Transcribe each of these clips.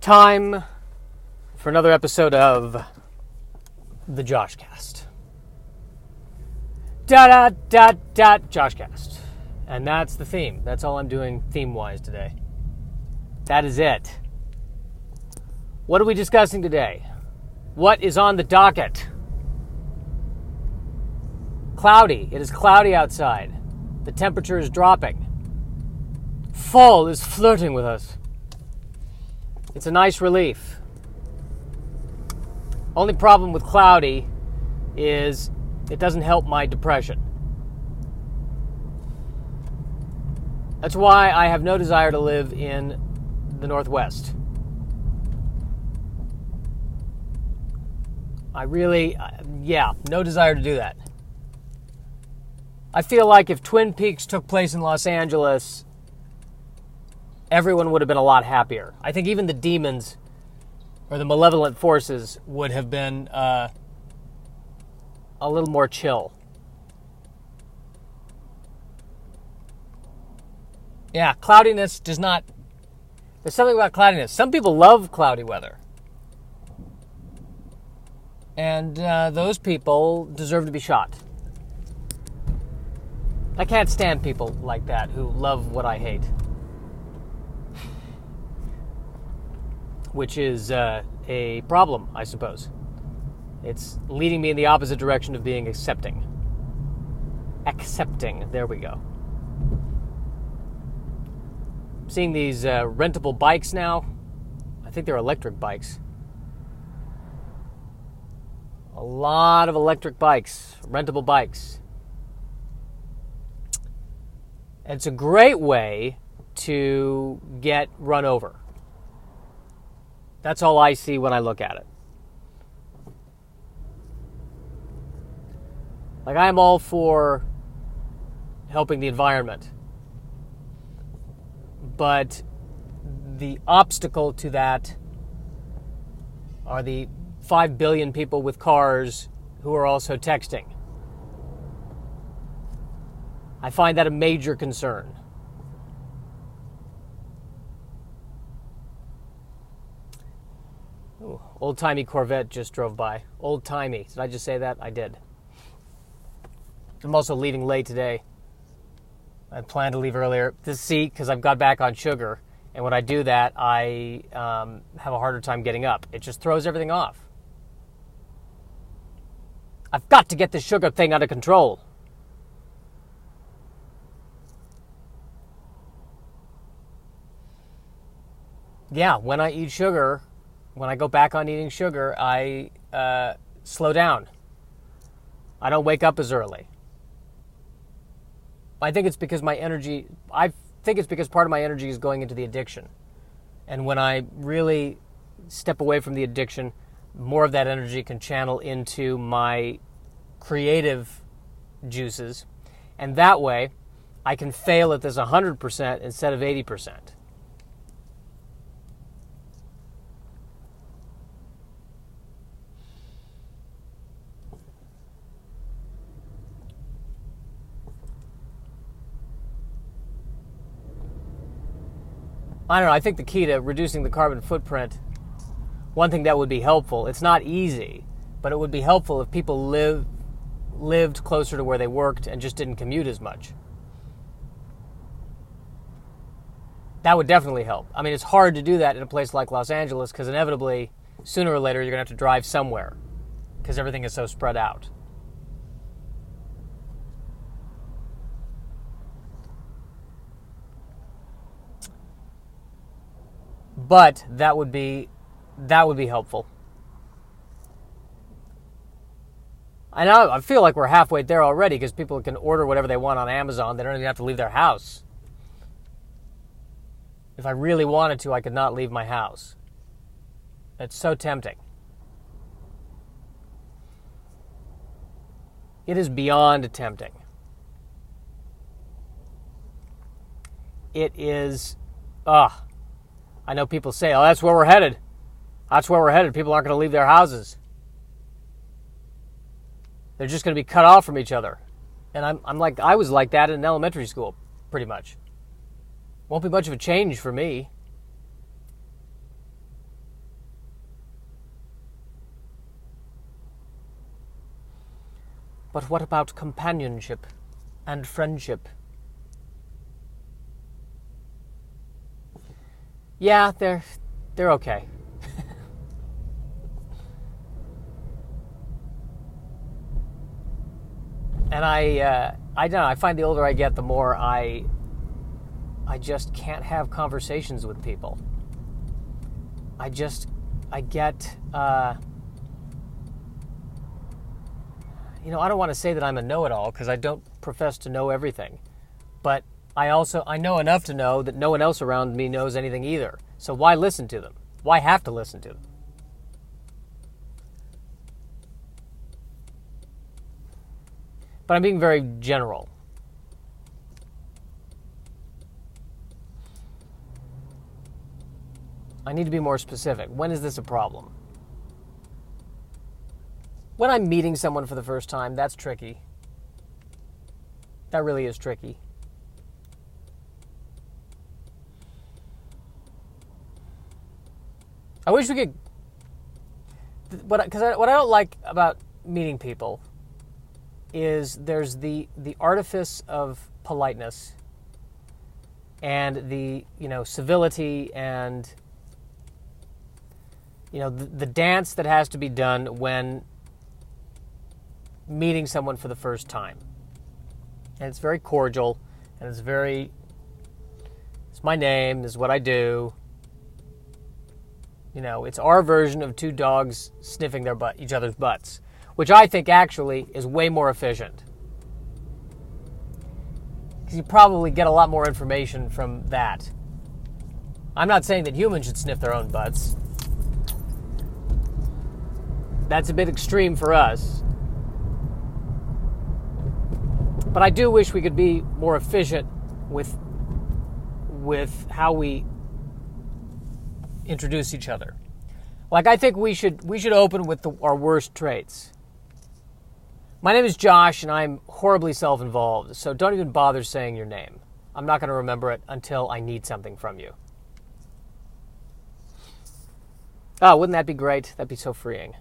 Time for another episode of the Joshcast. Joshcast. And that's the theme. That's all I'm doing theme-wise today. That is it. What are we discussing today? What is on the docket? Cloudy. It is cloudy outside. The temperature is dropping. Fall is flirting with us. It's a nice relief. Only problem with cloudy is it doesn't help my depression. That's why I have no desire to live in the Northwest. No desire to do that. I feel like if Twin Peaks took place in Los Angeles, everyone would have been a lot happier. I think even the demons or the malevolent forces would have been a little more chill. Yeah, cloudiness does not... There's something about cloudiness. Some people love cloudy weather. And those people deserve to be shot. I can't stand people like that who love what I hate. Which is a problem, I suppose. It's leading me in the opposite direction of being accepting. Accepting, there we go. I'm seeing these rentable bikes now. I think they're electric bikes. A lot of electric bikes, rentable bikes. And it's a great way to get run over. That's all I see when I look at it. Like, I'm all for helping the environment. But the obstacle to that are the 5 billion people with cars who are also texting. I find that a major concern. Ooh, old-timey Corvette just drove by. Old-timey. Did I just say that? I did. I'm also leaving late today. I planned to leave earlier to see because I've got back on sugar. And when I do that, I have a harder time getting up. It just throws everything off. I've got to get this sugar thing under control. Yeah, when I eat sugar, when I go back on eating sugar, I slow down. I don't wake up as early. I think it's because part of my energy is going into the addiction. And when I really step away from the addiction, more of that energy can channel into my creative juices. And that way, I can fail at this 100% instead of 80%. I don't know, I think the key to reducing the carbon footprint, one thing that would be helpful, it's not easy, but it would be helpful if people lived closer to where they worked and just didn't commute as much. That would definitely help. I mean, it's hard to do that in a place like Los Angeles because inevitably, sooner or later, you're going to have to drive somewhere because everything is so spread out. But that would be helpful. I feel like we're halfway there already because people can order whatever they want on Amazon. They don't even have to leave their house. If I really wanted to, I could not leave my house. It's so tempting. It is beyond tempting. It is, I know people say, oh, that's where we're headed. That's where we're headed. People aren't going to leave their houses. They're just going to be cut off from each other. And I was like that in elementary school, pretty much. Won't be much of a change for me. But what about companionship and friendship? Yeah, they're okay. And I don't know, I find the older I get, the more I just can't have conversations with people. I get, I don't want to say that I'm a know-it-all, because I don't profess to know everything. But I know enough to know that no one else around me knows anything either. So why listen to them? Why have to listen to them? But I'm being very general. I need to be more specific. When is this a problem? When I'm meeting someone for the first time, that's tricky. That really is tricky. I wish we could... What I don't like about meeting people is there's the artifice of politeness and the civility and the dance that has to be done when meeting someone for the first time. And it's very cordial, and it's my name, this is what I do. It's our version of two dogs sniffing each other's butts, which I think actually is way more efficient. Because you probably get a lot more information from that. I'm not saying that humans should sniff their own butts. That's a bit extreme for us. But I do wish we could be more efficient with how we introduce each other. Like, I think we should open with our worst traits. My name is Josh, and I'm horribly self-involved, so don't even bother saying your name. I'm not going to remember it until I need something from you. Oh, wouldn't that be great? That'd be so freeing.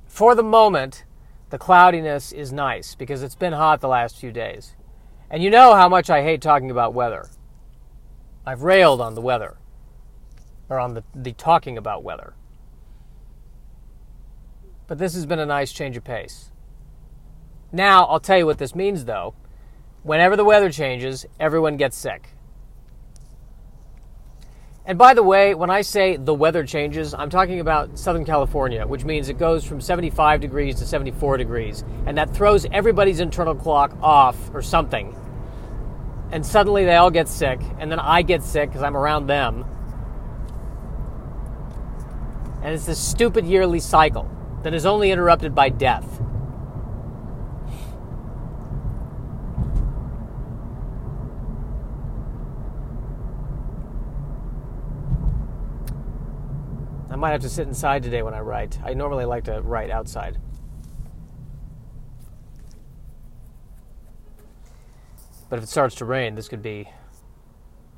For the moment, the cloudiness is nice because it's been hot the last few days. And you know how much I hate talking about weather. I've railed on the weather, or on the talking about weather. But this has been a nice change of pace. Now, I'll tell you what this means, though. Whenever the weather changes, everyone gets sick. And by the way, when I say the weather changes, I'm talking about Southern California, which means it goes from 75 degrees to 74 degrees. And that throws everybody's internal clock off or something. And suddenly they all get sick, and then I get sick because I'm around them. And it's this stupid yearly cycle that is only interrupted by death. I might have to sit inside today when I write. I normally like to write outside. But if it starts to rain, this could be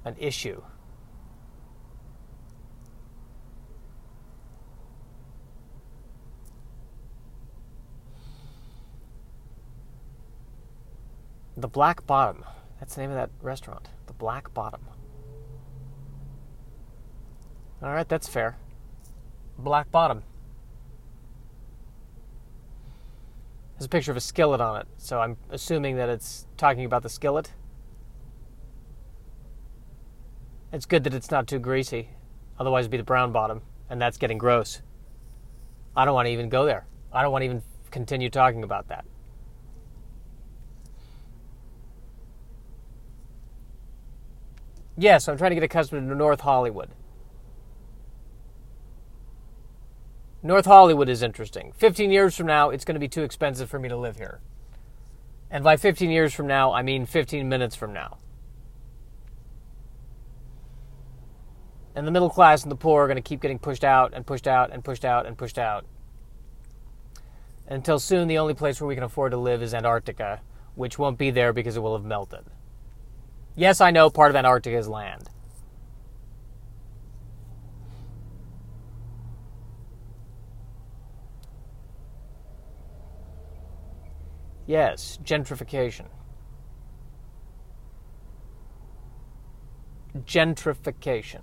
an issue. The Black Bottom. That's the name of that restaurant. The Black Bottom. All right, that's fair. Black Bottom. There's a picture of a skillet on it, so I'm assuming that it's talking about the skillet. It's good that it's not too greasy. Otherwise it'd be the brown bottom, and that's getting gross. I don't want to even go there. I don't want to even continue talking about that. Yes, I'm trying to get accustomed to North Hollywood. North Hollywood is interesting. 15 years from now, it's going to be too expensive for me to live here. And by 15 years from now, I mean 15 minutes from now. And the middle class and the poor are going to keep getting pushed out and pushed out and pushed out and pushed out. Until soon, the only place where we can afford to live is Antarctica, which won't be there because it will have melted. Yes, I know part of Antarctica is land. Yes, gentrification. Gentrification.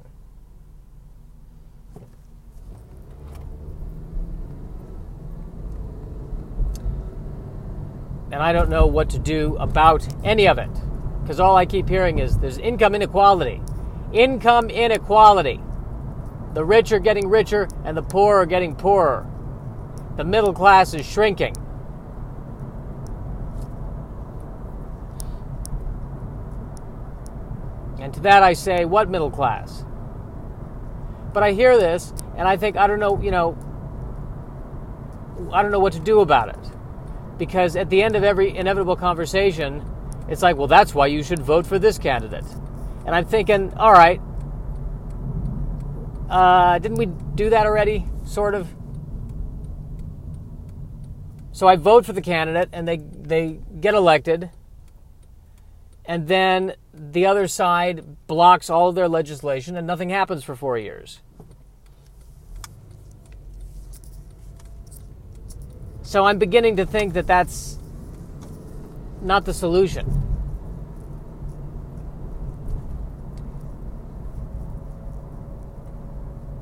And I don't know what to do about any of it. Because all I keep hearing is there's income inequality. Income inequality. The rich are getting richer and the poor are getting poorer. The middle class is shrinking. And to that I say, what middle class? But I hear this and I think, I don't know what to do about it. Because at the end of every inevitable conversation, it's like, well, that's why you should vote for this candidate. And I'm thinking, all right, didn't we do that already, sort of? So I vote for the candidate, and they get elected, and then the other side blocks all of their legislation, and nothing happens for 4 years. So I'm beginning to think that that's not the solution.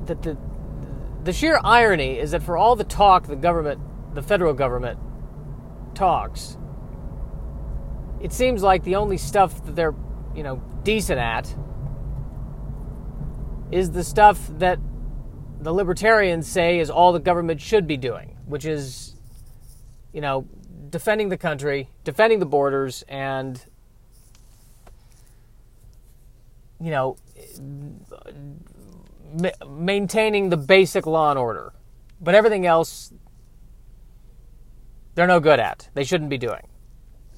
That the sheer irony is that for all the talk the federal government talks, it seems like the only stuff that they're, decent at is the stuff that the libertarians say is all the government should be doing, which is, defending the country, defending the borders, and, maintaining the basic law and order. But everything else, they're no good at. They shouldn't be doing.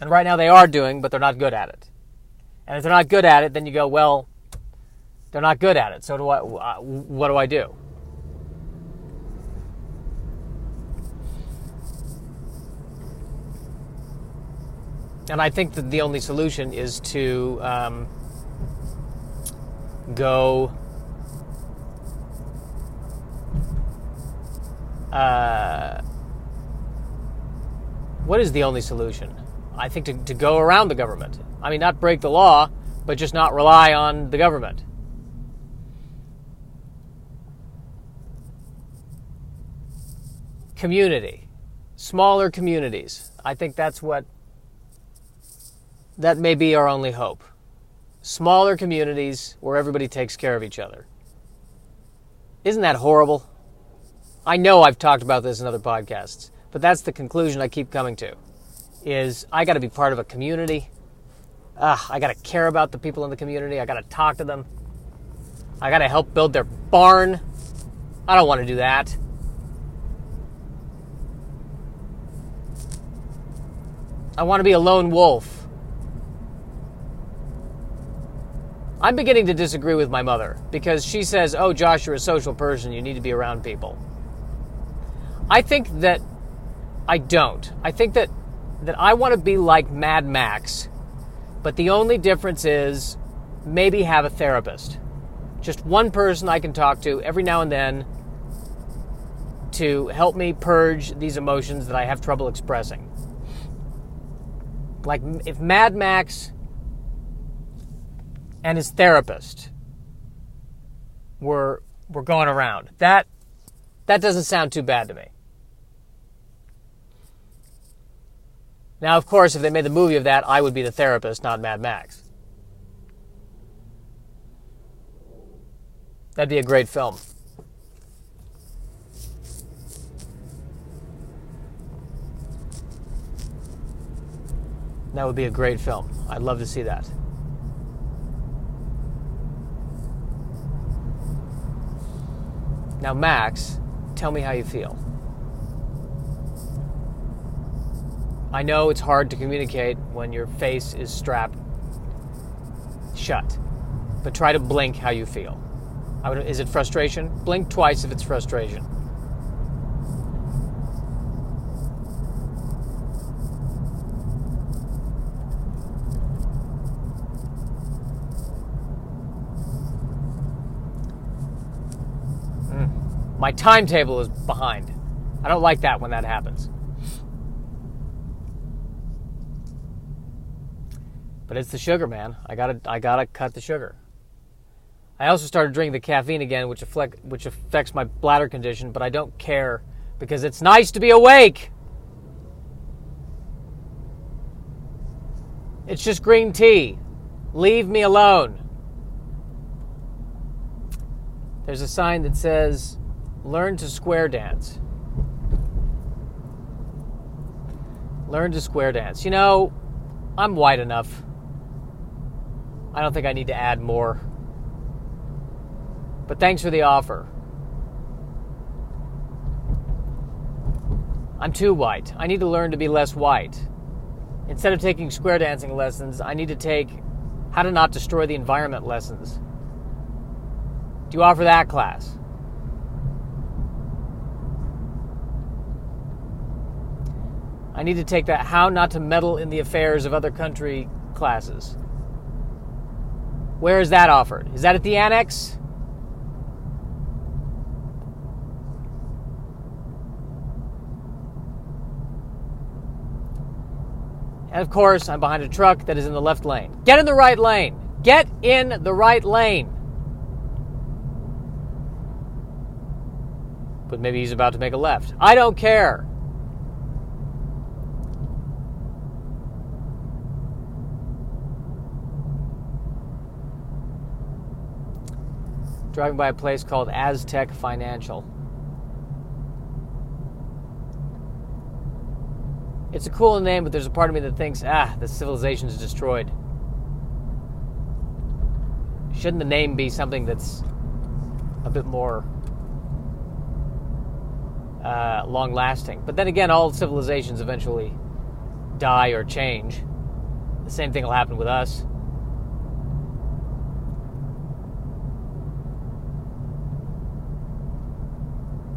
And right now they are doing, but they're not good at it. And if they're not good at it, then you go, well, they're not good at it. So what do I do? And I think that the only solution is to go what is the only solution? I think to go around the government. I mean, not break the law, but just not rely on the government. Community. Smaller communities. I think that may be our only hope. Smaller communities where everybody takes care of each other. Isn't that horrible? I know I've talked about this in other podcasts, but that's the conclusion I keep coming to, is I got to be part of a community. I got to care about the people in the community. I got to talk to them. I got to help build their barn. I don't want to do that. I want to be a lone wolf. I'm beginning to disagree with my mother because she says, oh, Josh, you're a social person. You need to be around people. I think that I don't. I think that I want to be like Mad Max, but the only difference is maybe have a therapist. Just one person I can talk to every now and then to help me purge these emotions that I have trouble expressing. Like if Mad Max and his therapist were going around. That doesn't sound too bad to me. Now, of course, if they made the movie of that, I would be the therapist, not Mad Max. That'd be a great film. That would be a great film. I'd love to see that. Now, Max, tell me how you feel. I know it's hard to communicate when your face is strapped shut, but try to blink how you feel. Is it frustration? Blink twice if it's frustration. My timetable is behind. I don't like that when that happens. But it's the sugar, man. I gotta cut the sugar. I also started drinking the caffeine again, which affects my bladder condition, but I don't care because it's nice to be awake. It's just green tea. Leave me alone. There's a sign that says, learn to square dance. Learn to square dance. You know, I'm white enough. I don't think I need to add more. But thanks for the offer. I'm too white. I need to learn to be less white. Instead of taking square dancing lessons, I need to take how to not destroy the environment lessons. Do you offer that class? I need to take that how not to meddle in the affairs of other country classes. Where is that offered? Is that at the annex? And of course, I'm behind a truck that is in the left lane. Get in the right lane. Get in the right lane. But maybe he's about to make a left. I don't care. Driving by a place called Aztec Financial. It's a cool name, but there's a part of me that thinks, the civilization is destroyed. Shouldn't the name be something that's a bit more long-lasting? But then again, all civilizations eventually die or change. The same thing will happen with us.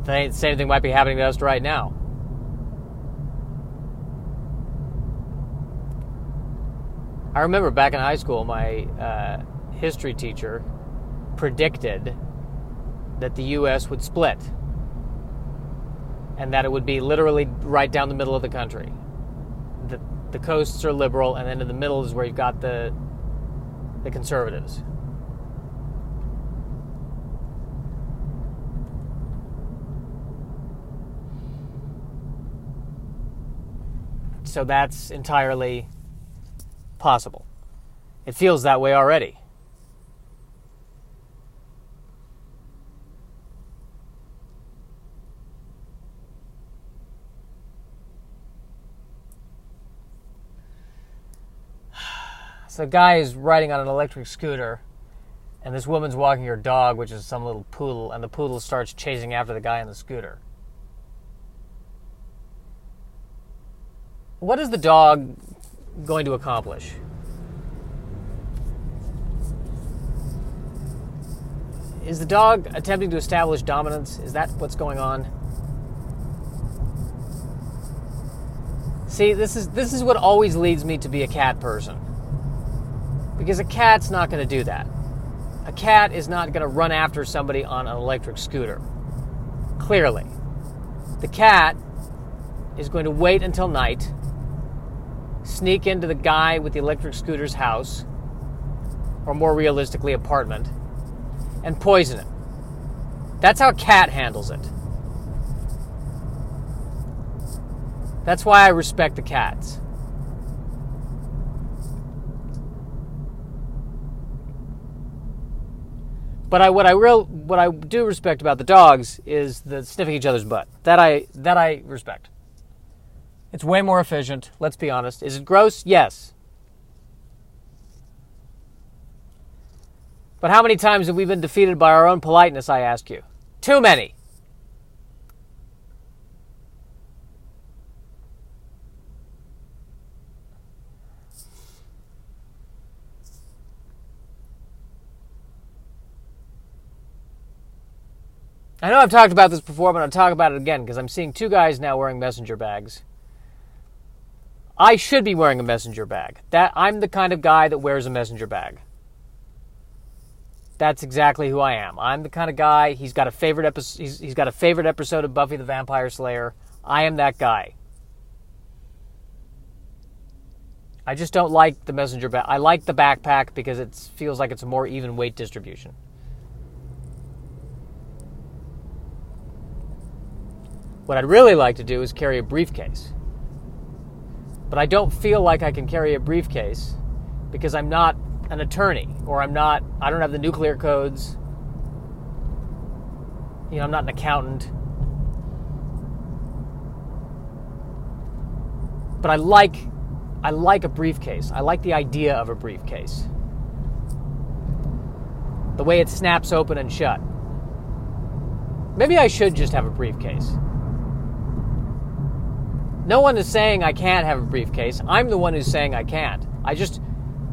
The same thing might be happening to us right now. I remember back in high school, my history teacher predicted that the U.S. would split and that it would be literally right down the middle of the country. The coasts are liberal, and then in the middle is where you've got the conservatives. So that's entirely possible. It feels that way already. So a guy is riding on an electric scooter, and this woman's walking her dog, which is some little poodle, and the poodle starts chasing after the guy on the scooter. What is the dog going to accomplish? Is the dog attempting to establish dominance? Is that what's going on? See, this is what always leads me to be a cat person. Because a cat's not going to do that. A cat is not going to run after somebody on an electric scooter. Clearly. The cat is going to wait until night, sneak into the guy with the electric scooter's house, or more realistically, apartment, and poison it. That's how a cat handles it. That's why I respect the cats. But what I do respect about the dogs is the sniffing each other's butt. That I respect. It's way more efficient, let's be honest. Is it gross? Yes. But how many times have we been defeated by our own politeness, I ask you? Too many. I know I've talked about this before, but I'll talk about it again because I'm seeing two guys now wearing messenger bags. I should be wearing a messenger bag. I'm the kind of guy that wears a messenger bag. That's exactly who I am. I'm the kind of guy. He's got a favorite episode. He's got a favorite episode of Buffy the Vampire Slayer. I am that guy. I just don't like the messenger bag. I like the backpack because it feels like it's a more even weight distribution. What I'd really like to do is carry a briefcase. But I don't feel like I can carry a briefcase because I'm not an attorney, or I don't have the nuclear codes. I'm not an accountant. But I like a briefcase. I like the idea of a briefcase. The way it snaps open and shut. Maybe I should just have a briefcase. No one is saying I can't have a briefcase. I'm the one who's saying I can't. I just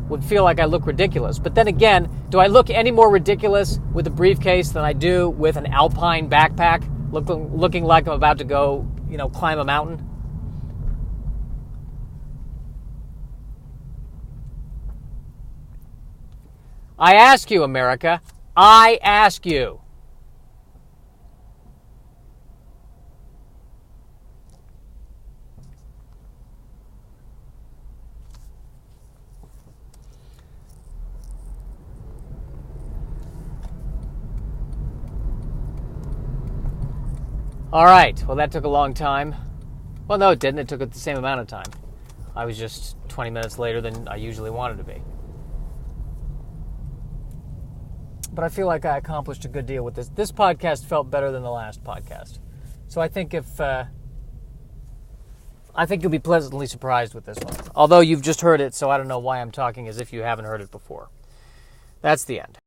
would feel like I look ridiculous. But then again, do I look any more ridiculous with a briefcase than I do with an alpine backpack, looking like I'm about to go, climb a mountain? I ask you, America. I ask you. All right. Well, that took a long time. Well, no, it didn't. It took the same amount of time. I was just 20 minutes later than I usually wanted to be. But I feel like I accomplished a good deal with this. This podcast felt better than the last podcast. So I think you'll be pleasantly surprised with this one. Although you've just heard it, so I don't know why I'm talking as if you haven't heard it before. That's the end.